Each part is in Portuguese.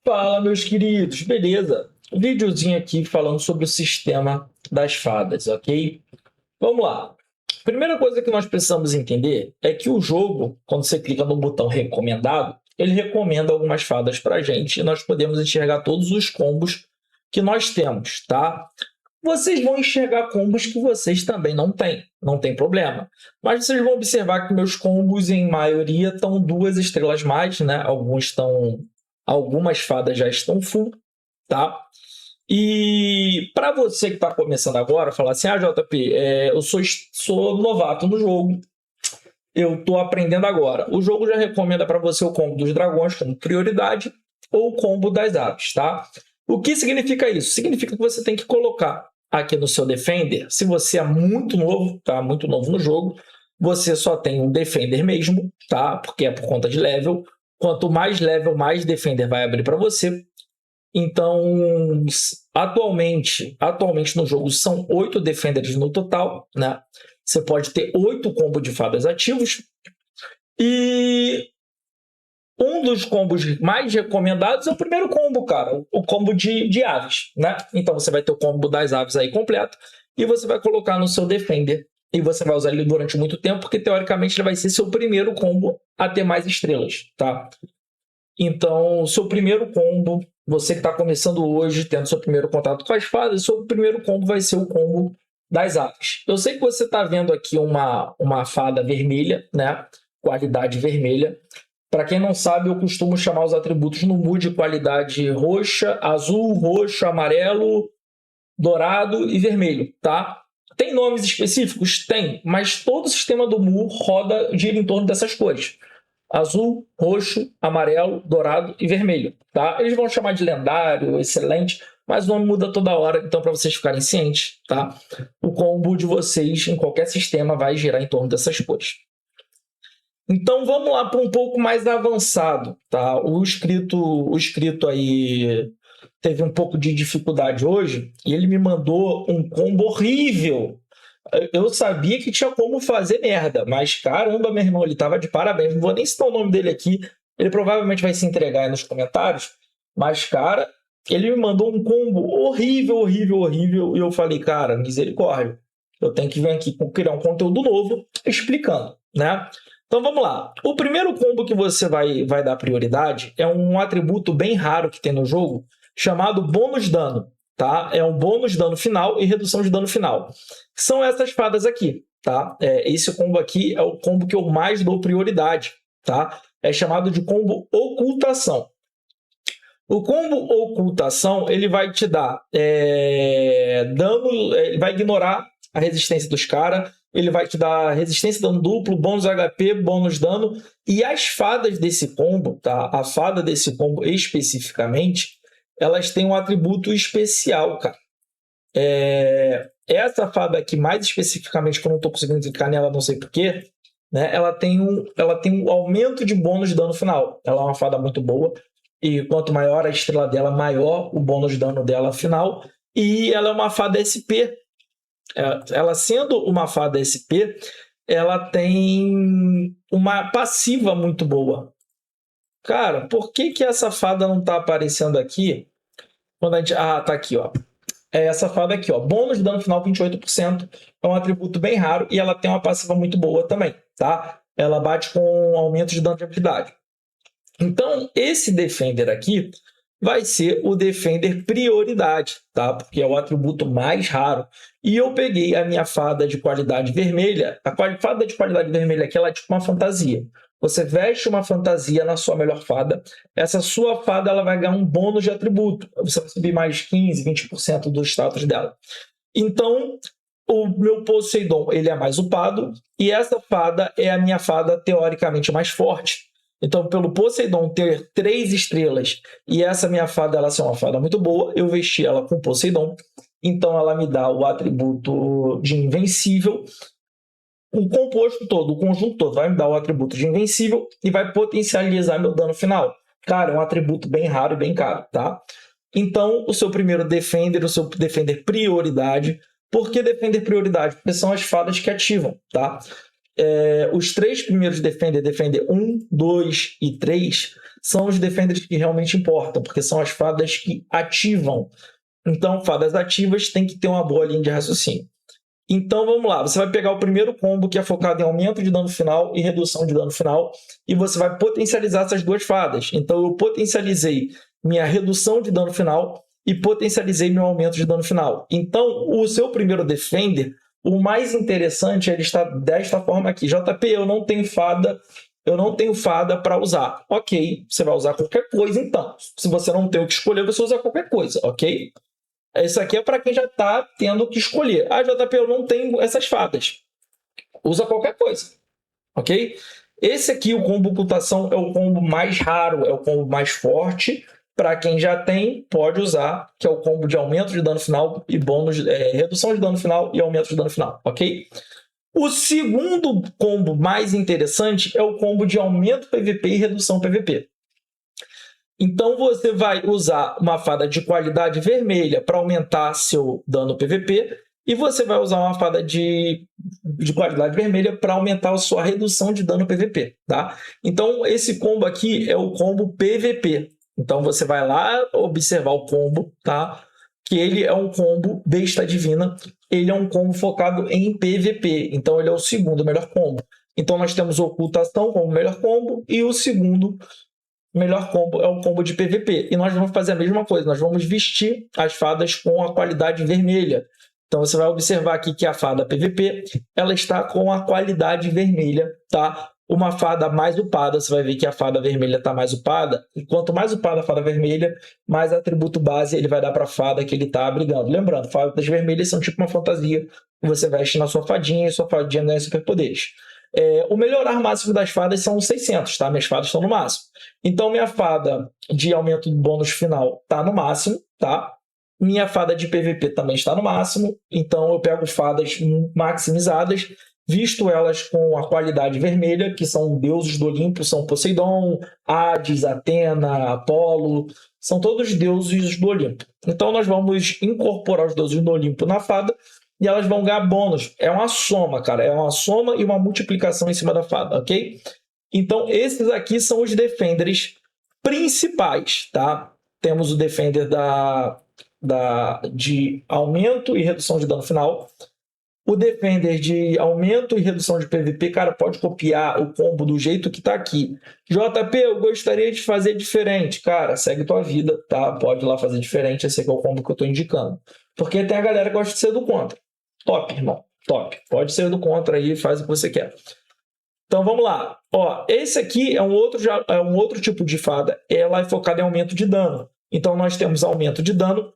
Fala, meus queridos, beleza? Videozinho aqui falando sobre o sistema das fadas, ok? Vamos lá. Primeira coisa que nós precisamos entender é que o jogo, quando você clica no botão recomendado, ele recomenda algumas fadas para a gente e nós podemos enxergar todos os combos que nós temos, tá? Vocês vão enxergar combos que vocês também não tem problema. Mas vocês vão observar que meus combos, em maioria, estão 2 estrelas mais, né? Algumas fadas já estão full, tá? E para você que está começando agora, falar assim, JP, eu sou novato no jogo, eu estou aprendendo agora. O jogo já recomenda para você o combo dos dragões como prioridade ou o combo das aves, tá? O que significa isso? Significa que você tem que colocar aqui no seu Defender, se você é muito novo, tá? Muito novo no jogo, você só tem um Defender mesmo, tá? Porque é por conta de level. Quanto mais level, mais Defender vai abrir para você. Então, atualmente no jogo são 8 Defenders no total, né? Você pode ter 8 combos de fadas ativos. E um dos combos mais recomendados é o primeiro combo, cara. O combo de aves, né? Então, você vai ter o combo das aves aí completo. E você vai colocar no seu Defender. E você vai usar ele durante muito tempo, porque teoricamente ele vai ser seu primeiro combo a ter mais estrelas, tá? Então, o seu primeiro combo, você que está começando hoje, tendo seu primeiro contato com as fadas, seu primeiro combo vai ser o combo das aves. Eu sei que você está vendo aqui uma fada vermelha, né? Qualidade vermelha. Para quem não sabe, eu costumo chamar os atributos no Mu de qualidade roxa, azul, roxo, amarelo, dourado e vermelho, tá? Tem nomes específicos? Tem, mas todo o sistema do Mu gira em torno dessas cores. Azul, roxo, amarelo, dourado e vermelho, tá? Eles vão chamar de lendário, excelente, mas o nome muda toda hora, então para vocês ficarem cientes, tá? O combo de vocês em qualquer sistema vai girar em torno dessas cores. Então vamos lá para um pouco mais avançado, tá? O inscrito aí teve um pouco de dificuldade hoje e ele me mandou um combo horrível. Eu sabia que tinha como fazer merda, mas caramba, meu irmão, ele tava de parabéns. Não vou nem citar o nome dele aqui, ele provavelmente vai se entregar aí nos comentários, mas, cara, ele me mandou um combo horrível, horrível, horrível, e eu falei, cara, misericórdia, eu tenho que vir aqui criar um conteúdo novo explicando, né? Então vamos lá. O primeiro combo que você vai dar prioridade é um atributo bem raro que tem no jogo, chamado bônus dano. Tá? É um bônus de dano final e redução de dano final. São essas fadas aqui, tá? Esse combo aqui é o combo que eu mais dou prioridade, tá? É chamado de combo ocultação. O combo ocultação, ele vai te dar dano, ele vai ignorar a resistência dos caras, ele vai te dar resistência dano duplo, bônus HP, bônus dano, e as fadas desse combo, tá? A fada desse combo especificamente, elas têm um atributo especial, cara. Essa fada aqui, mais especificamente, que eu não estou conseguindo clicar nela, não sei porquê, né? Ela tem um aumento de bônus de dano final. Ela é uma fada muito boa, e quanto maior a estrela dela, maior o bônus de dano dela final. E ela é uma fada SP. Ela sendo uma fada SP, ela tem uma passiva muito boa. Cara, por que essa fada não está aparecendo aqui? Quando a gente... Ah, tá aqui, ó. É essa fada aqui, ó. Bônus de dano final 28%. É um atributo bem raro e ela tem uma passiva muito boa também, tá? Ela bate com aumento de dano de habilidade. Então, esse Defender aqui vai ser o Defender prioridade, tá? Porque é o atributo mais raro. E eu peguei a minha fada de qualidade vermelha. A fada de qualidade vermelha aqui, ela é tipo uma fantasia. Você veste uma fantasia na sua melhor fada. Essa sua fada ela vai ganhar um bônus de atributo. Você vai subir mais 15, 20% do status dela. Então, o meu Poseidon ele é mais upado. E essa fada é a minha fada teoricamente mais forte. Então, pelo Poseidon ter 3 estrelas e essa minha fada ela ser uma fada muito boa, eu vesti ela com Poseidon. Então, ela me dá o atributo de invencível. O composto todo, o conjunto todo, vai me dar o atributo de invencível e vai potencializar meu dano final. Cara, é um atributo bem raro e bem caro, tá? Então, o seu primeiro Defender, o seu Defender prioridade. Por que Defender prioridade? Porque são as fadas que ativam, tá? os 3 primeiros Defender 1, 2 e 3, são os Defenders que realmente importam, porque são as fadas que ativam. Então, fadas ativas tem que ter uma boa linha de raciocínio. Então, vamos lá. Você vai pegar o primeiro combo, que é focado em aumento de dano final e redução de dano final, e você vai potencializar essas duas fadas. Então, eu potencializei minha redução de dano final e potencializei meu aumento de dano final. Então, o seu primeiro Defender, o mais interessante é ele estar desta forma aqui. JP, eu não tenho fada para usar. Ok, você vai usar qualquer coisa então. Se você não tem o que escolher, você usa qualquer coisa, ok? Isso aqui é para quem já está tendo que escolher. Ah, JP, eu não tenho essas fadas. Usa qualquer coisa, ok? Esse aqui, o combo ocultação, é o combo mais raro, é o combo mais forte. Para quem já tem, pode usar, que é o combo de aumento de dano final e bônus, redução de dano final e aumento de dano final, ok? O segundo combo mais interessante é o combo de aumento PVP e redução PVP. Então, você vai usar uma fada de qualidade vermelha para aumentar seu dano PVP e você vai usar uma fada de qualidade vermelha para aumentar a sua redução de dano PVP, tá? Então, esse combo aqui é o combo PVP. Então, você vai lá observar o combo, tá? Que ele é um combo besta divina. Ele é um combo focado em PVP. Então, ele é o segundo melhor combo. Então, nós temos ocultação como melhor combo e o segundo melhor combo é o combo de PVP. E nós vamos fazer a mesma coisa. Nós vamos vestir as fadas com a qualidade vermelha. Então, você vai observar aqui que a fada PVP, ela está com a qualidade vermelha, tá? Uma fada mais upada, você vai ver que a fada vermelha está mais upada. E quanto mais upada a fada vermelha, mais atributo base ele vai dar para a fada que ele está brigando. Lembrando, fadas vermelhas são tipo uma fantasia que você veste na sua fadinha e sua fadinha ganha superpoderes. O melhorar máximo das fadas são 600, tá? Minhas fadas estão no máximo. Então, minha fada de aumento de bônus final está no máximo, tá? Minha fada de PVP também está no máximo. Então, eu pego fadas maximizadas, visto elas com a qualidade vermelha, que são deuses do Olimpo, são Poseidon, Hades, Atena, Apolo, são todos deuses do Olimpo. Então, nós vamos incorporar os deuses do Olimpo na fada e elas vão ganhar bônus. É uma soma, cara. É uma soma e uma multiplicação em cima da fada, ok? Então, esses aqui são os Defenders principais, tá? Temos o Defender de aumento e redução de dano final. O Defender de aumento e redução de PVP, cara, pode copiar o combo do jeito que tá aqui. JP, eu gostaria de fazer diferente. Cara, segue tua vida, tá? Pode ir lá fazer diferente. Esse aqui é o combo que eu tô indicando. Porque tem a galera que gosta de ser do contra. Top, irmão. Top. Pode ser do contra aí, faz o que você quer. Então, vamos lá. Ó, esse aqui é um outro tipo de fada. Ela é focada em aumento de dano. Então, nós temos aumento de dano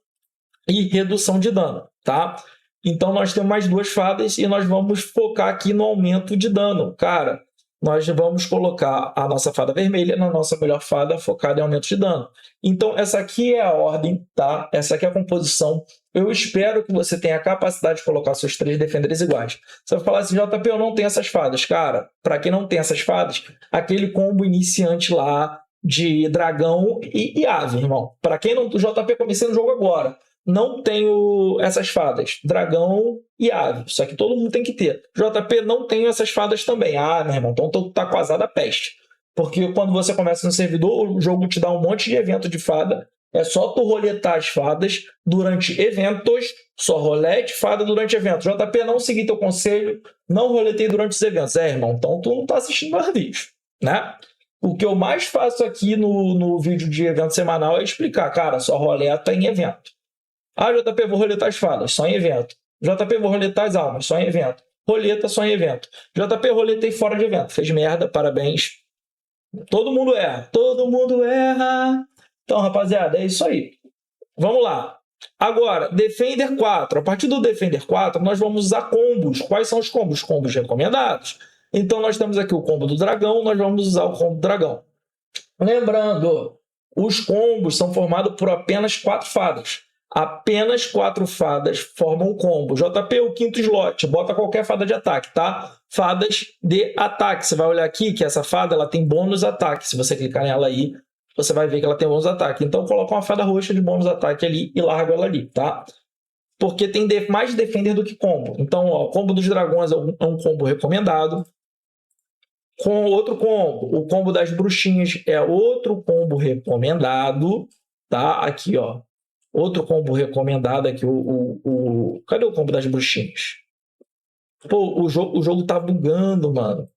e redução de dano, tá? Então, nós temos mais duas fadas e nós vamos focar aqui no aumento de dano. Cara, nós vamos colocar a nossa fada vermelha na nossa melhor fada focada em aumento de dano. Então, essa aqui é a ordem, tá? Essa aqui é a composição. Eu espero que você tenha a capacidade de colocar seus 3 Defenders iguais. Você vai falar assim, JP, eu não tenho essas fadas. Cara, para quem não tem essas fadas, aquele combo iniciante lá de dragão e ave, irmão. Para quem não... JP, comecei no jogo agora. Não tenho essas fadas, dragão e ave. Isso aqui todo mundo tem que ter. JP, não tenho essas fadas também. Ah, meu irmão, então tu tá com azar da peste. Porque quando você começa no servidor, o jogo te dá um monte de evento de fada. É só tu roletar as fadas durante eventos. Só rolete fada durante eventos. JP, não segui teu conselho, não roletei durante os eventos. Irmão, então tu não tá assistindo mais vídeos, né? O que eu mais faço aqui no vídeo de evento semanal é explicar, cara, só roleta em evento. Ah, JP, vou roletar as fadas, só em evento. JP, vou roletar as almas, só em evento. Roleta, só em evento. JP, roletei fora de evento. Fez merda, parabéns. Todo mundo erra. Todo mundo erra. Então, rapaziada, é isso aí. Vamos lá. Agora, Defender 4. A partir do Defender 4, nós vamos usar combos. Quais são os combos? Combos recomendados. Então, nós temos aqui o combo do dragão. Nós vamos usar o combo do dragão. Lembrando, os combos são formados por apenas 4 fadas. Apenas 4 fadas formam um combo. JP, o quinto slot, bota qualquer fada de ataque, tá? Fadas de ataque. Você vai olhar aqui que essa fada ela tem bônus ataque. Se você clicar nela aí, você vai ver que ela tem bônus ataque. Então, coloca uma fada roxa de bônus ataque ali e larga ela ali, tá? Porque tem mais Defender do que combo. Então, ó, o combo dos dragões é um combo recomendado. Com outro combo, o combo das bruxinhas é outro combo recomendado, tá? Aqui, ó. Outro combo recomendado aqui, cadê o combo das bruxinhas? Pô, o jogo tá bugando, mano.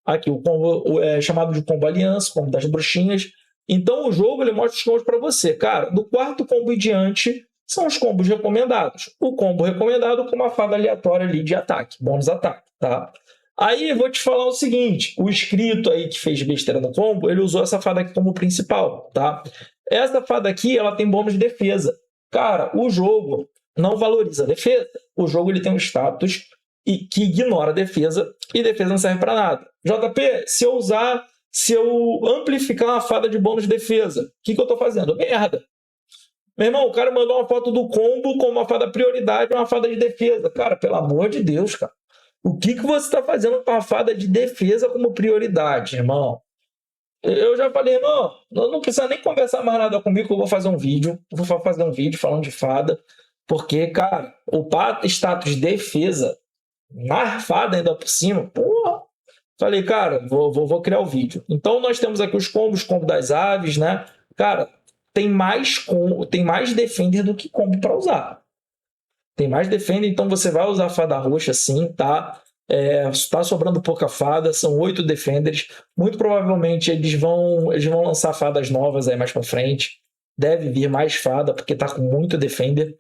Aqui, o combo é chamado de combo aliança, combo das bruxinhas. Então, o jogo ele mostra os combos para você. Cara, do quarto combo em diante, são os combos recomendados. O combo recomendado com uma fada aleatória ali de ataque, bônus ataque, tá? Aí, vou te falar o seguinte, o inscrito aí que fez besteira no combo, ele usou essa fada aqui como principal, tá? Essa fada aqui, ela tem bônus de defesa. Cara, o jogo não valoriza a defesa. O jogo ele tem um status que ignora a defesa, e defesa não serve para nada. JP, se eu amplificar uma fada de bônus de defesa, o que eu estou fazendo? Merda. Meu irmão, o cara mandou uma foto do combo com uma fada prioridade e uma fada de defesa. Cara, pelo amor de Deus, cara. O que você está fazendo com a fada de defesa como prioridade, irmão? Eu já falei, irmão, não precisa nem conversar mais nada comigo, que eu vou fazer um vídeo. Vou fazer um vídeo falando de fada. Porque, cara, o status de defesa na fada ainda por cima, porra. Falei, cara, vou criar o vídeo. Então, nós temos aqui os combos, combo das aves, né? Cara, tem mais defender do que combo para usar. Tem mais defender, então você vai usar a fada roxa sim, tá? Tá sobrando pouca fada, são 8 defenders. Muito provavelmente eles vão lançar fadas novas aí mais para frente. Deve vir mais fada, porque tá com muito defender.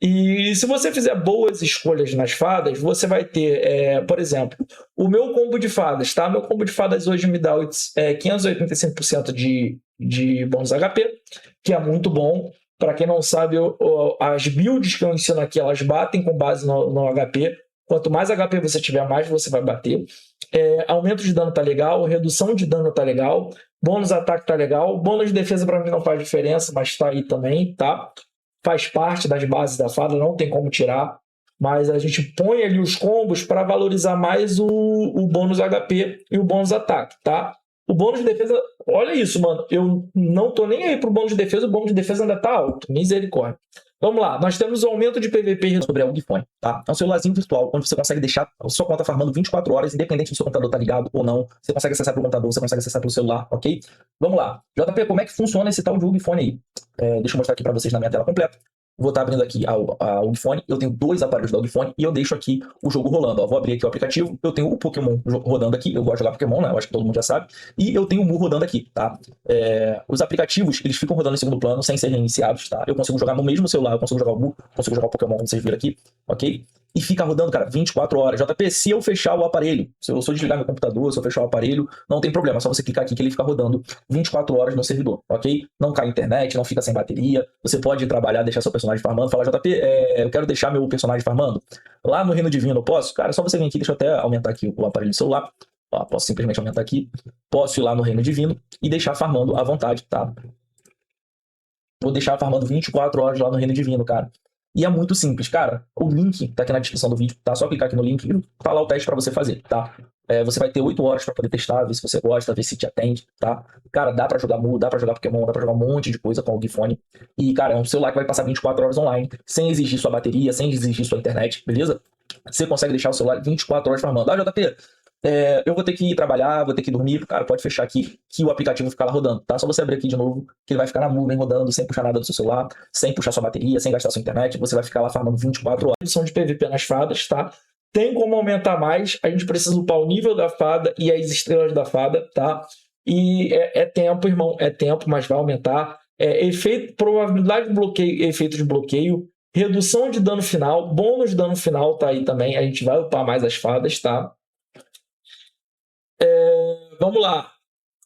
E se você fizer boas escolhas nas fadas, você vai ter, por exemplo, o meu combo de fadas, tá? Meu combo de fadas hoje me dá 585% de bônus HP, que é muito bom. Para quem não sabe, as builds que eu ensino aqui, elas batem com base no HP. Quanto mais HP você tiver, mais você vai bater. Aumento de dano tá legal, redução de dano tá legal, bônus ataque tá legal, bônus de defesa para mim não faz diferença, mas tá aí também, tá? Faz parte das bases da fada, não tem como tirar, mas a gente põe ali os combos para valorizar mais o bônus HP e o bônus ataque, tá? O bônus de defesa, olha isso, mano, eu não tô nem aí pro bônus de defesa, o bônus de defesa ainda tá alto, misericórdia. Vamos lá, nós temos o aumento de PVP sobre a Ugifone, tá? É um celularzinho virtual, onde você consegue deixar a sua conta farmando 24 horas, independente do seu computador tá ligado ou não. Você consegue acessar pelo computador, você consegue acessar pelo celular, ok? Vamos lá. JP, como é que funciona esse tal de Ugifone aí? Deixa eu mostrar aqui para vocês na minha tela completa. Vou estar abrindo aqui a Ugifone. Eu tenho 2 aparelhos da Ugifone e eu deixo aqui o jogo rolando. Ó, vou abrir aqui o aplicativo. Eu tenho o Pokémon rodando aqui. Eu gosto de jogar Pokémon, né? Eu acho que todo mundo já sabe. E eu tenho o Mu rodando aqui, tá? Os aplicativos, eles ficam rodando em segundo plano, sem serem reiniciados, tá? Eu consigo jogar no mesmo celular. Eu consigo jogar o Mu, consigo jogar o Pokémon, como vocês viram aqui, ok? E fica rodando, cara, 24 horas. JP, se eu fechar o aparelho, se eu desligar meu computador, se eu fechar o aparelho, não tem problema. É só você clicar aqui que ele fica rodando 24 horas no servidor, ok? Não cai a internet, não fica sem bateria. Você pode trabalhar, deixar seu personagem farmando. Falar, JP, eu quero deixar meu personagem farmando. Lá no Reino Divino eu posso? Cara, é só você vir aqui, deixa eu até aumentar aqui o aparelho do celular. Ó, posso simplesmente aumentar aqui. Posso ir lá no Reino Divino e deixar farmando à vontade, tá? Vou deixar farmando 24 horas lá no Reino Divino, cara. E é muito simples, cara. O link tá aqui na descrição do vídeo, tá? Só clicar aqui no link e tá lá o teste pra você fazer, tá? Você vai ter 8 horas pra poder testar, ver se você gosta, ver se te atende, tá? Cara, dá pra jogar Mu, dá pra jogar Pokémon, dá pra jogar um monte de coisa com o Ugifone. E, cara, é um celular que vai passar 24 horas online, sem exigir sua bateria, sem exigir sua internet, beleza? Você consegue deixar o celular 24 horas farmando. JP, eu vou ter que ir trabalhar, vou ter que dormir. Cara, pode fechar aqui que o aplicativo fica lá rodando, tá? Só você abrir aqui de novo, que ele vai ficar na nuvem rodando, sem puxar nada do seu celular, sem puxar sua bateria, sem gastar sua internet. Você vai ficar lá farmando 24 horas. Redução de PVP nas fadas, tá? Tem como aumentar mais, a gente precisa upar o nível da fada e as estrelas da fada, tá? E é tempo, irmão, é tempo, mas vai aumentar. Probabilidade de bloqueio, efeito de bloqueio, redução de dano final, bônus de dano final tá aí também. A gente vai upar mais as fadas, tá? Vamos lá.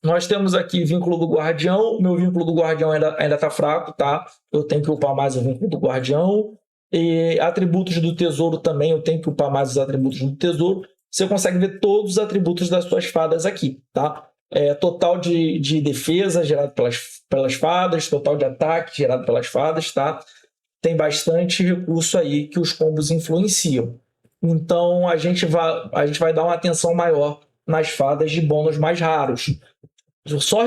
Nós temos aqui vínculo do guardião. Meu vínculo do guardião ainda tá fraco, tá? Eu tenho que upar mais o vínculo do guardião. E atributos do tesouro também, eu tenho que upar mais os atributos do tesouro. Você consegue ver todos os atributos das suas fadas aqui, tá? Total de defesa gerado pelas fadas, total de ataque gerado pelas fadas, tá? Tem bastante recurso aí que os combos influenciam. Então, a gente vai dar uma atenção maior nas fadas de bônus mais raros. Só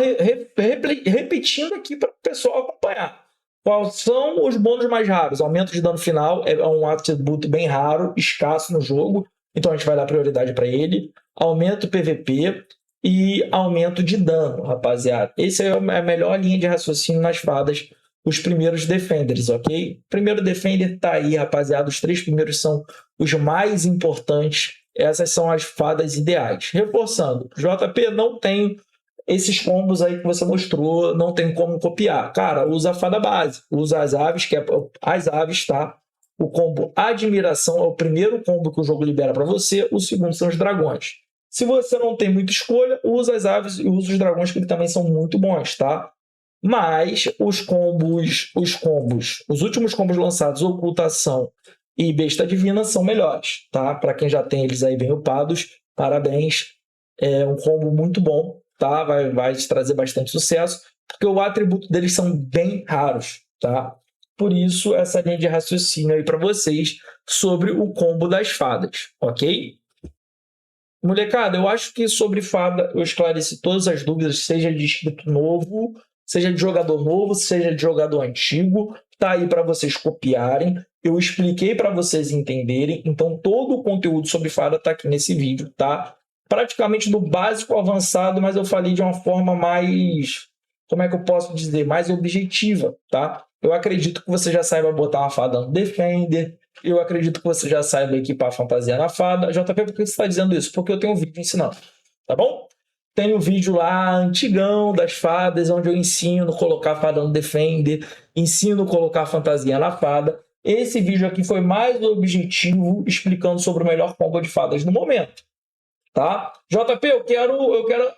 repetindo aqui para o pessoal acompanhar. Quais são os bônus mais raros? Aumento de dano final é um atributo bem raro, escasso no jogo. então a gente vai dar prioridade para ele. Aumento PVP e aumento de dano, rapaziada. Essa é a melhor linha de raciocínio nas fadas, os primeiros Defenders, ok? Primeiro Defender tá aí, rapaziada. Os 3 primeiros são os mais importantes. Essas são as fadas ideais. Reforçando, JP não tem esses combos aí que você mostrou, não tem como copiar. Cara, usa a fada base, usa as aves, que é as aves, tá? O combo Admiração é o primeiro combo que o jogo libera para você, o segundo são os dragões. Se você não tem muita escolha, usa as aves e usa os dragões, que também são muito bons, tá? Mas os últimos combos lançados, Ocultação e Besta Divina, são melhores, tá? Para quem já tem eles aí bem upados, parabéns. É um combo muito bom, tá? Vai te trazer bastante sucesso, porque o atributo deles são bem raros, tá? Por isso, essa linha de raciocínio aí para vocês sobre o combo das fadas, ok? Molecada, eu acho que sobre fada eu esclareci todas as dúvidas, seja de inscrito novo, seja de jogador novo, seja de jogador antigo, tá aí para vocês copiarem. Eu expliquei para vocês entenderem, então todo o conteúdo sobre fada tá aqui nesse vídeo, tá? Praticamente do básico ao avançado, mas eu falei de uma forma mais, como é que eu posso dizer, mais objetiva, tá? Eu acredito que você já saiba botar uma fada no Defender, eu acredito que você já saiba equipar a fantasia na fada. JP, por que você está dizendo isso? Porque eu tenho um vídeo ensinando, tá bom? Tem um vídeo lá antigão das fadas, onde eu ensino a colocar a fada no Defender, ensino a colocar a fantasia na fada. Esse vídeo aqui foi mais objetivo, explicando sobre o melhor combo de fadas no momento, tá? JP, eu quero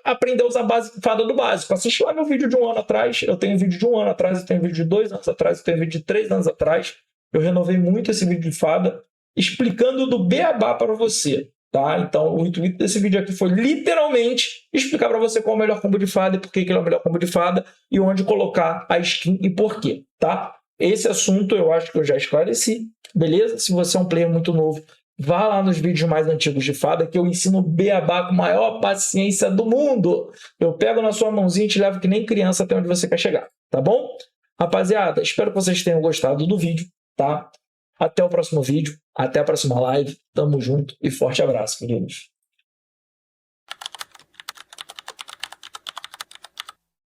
aprender a usar fada do básico. Assiste lá meu vídeo de 1 ano atrás. Eu tenho vídeo de 1 ano atrás, eu tenho vídeo de 2 anos atrás, eu tenho vídeo de 3 anos atrás. Eu renovei muito esse vídeo de fada, explicando do beabá para você, tá? Então, o intuito desse vídeo aqui foi literalmente explicar para você qual é o melhor combo de fada e por que ele é o melhor combo de fada e onde colocar a skin e por quê, tá? Esse assunto eu acho que eu já esclareci, beleza? Se você é um player muito novo, vá lá nos vídeos mais antigos de fada, que eu ensino beabá com a maior paciência do mundo. Eu pego na sua mãozinha e te levo que nem criança até onde você quer chegar, tá bom? Rapaziada, espero que vocês tenham gostado do vídeo, tá? Até o próximo vídeo, até a próxima live. Tamo junto e forte abraço, queridos.